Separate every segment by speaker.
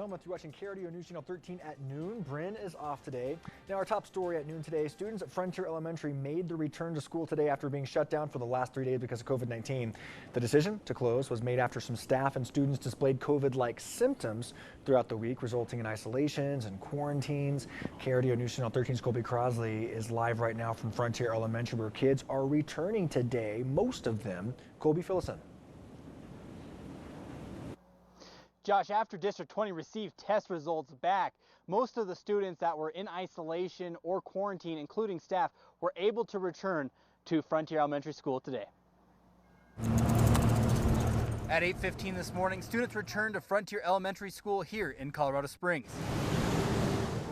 Speaker 1: If you're watching KRDO News Channel 13 at noon, Bryn is off today. Now, our top story at noon today, students at Frontier Elementary made the return to school today after being shut down for the last 3 days because of COVID-19. The decision to close was made after some staff and students displayed COVID-like symptoms throughout the week, resulting in isolations and quarantines. KRDO News Channel 13's Colby Crosley is live right now from Frontier Elementary, where kids are returning today, most of them. Colby, fill us in.
Speaker 2: Josh, after District 20 received test results back, most of the students that were in isolation or quarantine, including staff, were able to return to Frontier Elementary School today. At 8:15 this morning, students returned to Frontier Elementary School here in Colorado Springs.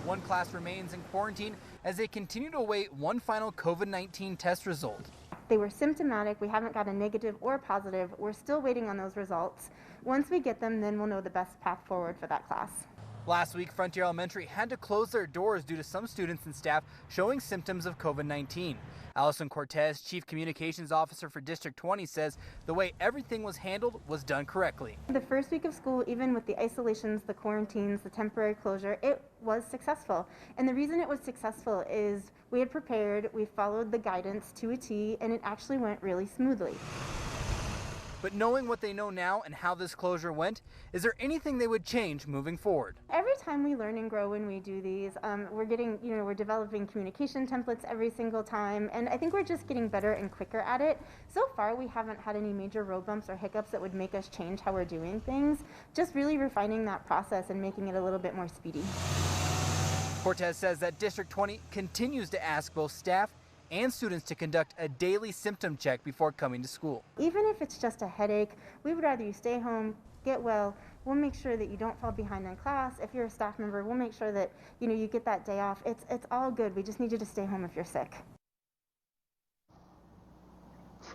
Speaker 2: One class remains in quarantine as they continue to await one final COVID-19 test result.
Speaker 3: They were symptomatic. We haven't got a negative or positive. We're still waiting on those results. Once we get them, then we'll know the best path forward for that class.
Speaker 2: Last week, Frontier Elementary had to close their doors due to some students and staff showing symptoms of COVID-19. Allison Cortez, Chief Communications Officer for District 20, says the way everything was handled was done correctly.
Speaker 3: The first week of school, even with the isolations, the quarantines, the temporary closure, it was successful. And the reason it was successful is we had prepared, we followed the guidance to a T, and it actually went really smoothly.
Speaker 2: But knowing what they know now and how this closure went, is there anything they would change moving forward?
Speaker 3: Every time we learn and grow when we do these, we're developing communication templates every single time, and I think we're just getting better and quicker at it. So far, we haven't had any major road bumps or hiccups that would make us change how we're doing things. Just really refining that process and making it a little bit more speedy.
Speaker 2: Cortez says that District 20 continues to ask both staff and students to conduct a daily symptom check before coming to school.
Speaker 3: Even if it's just a headache, we would rather you stay home, get well. We'll make sure that you don't fall behind in class. If you're a staff member, we'll make sure that you get that day off. It's all good. We just need you to stay home if you're sick.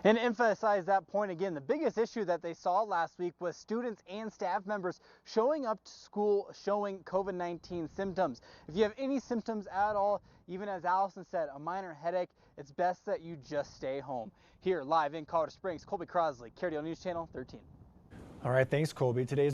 Speaker 2: And to emphasize that point again, the biggest issue that they saw last week was students and staff members showing up to school showing COVID-19 symptoms. If you have any symptoms at all, even as Allison said, a minor headache, it's best that you just stay home. Here live in Colorado Springs, Colby Crosley, KRDO News Channel 13.
Speaker 1: All right, thanks, Colby. Today's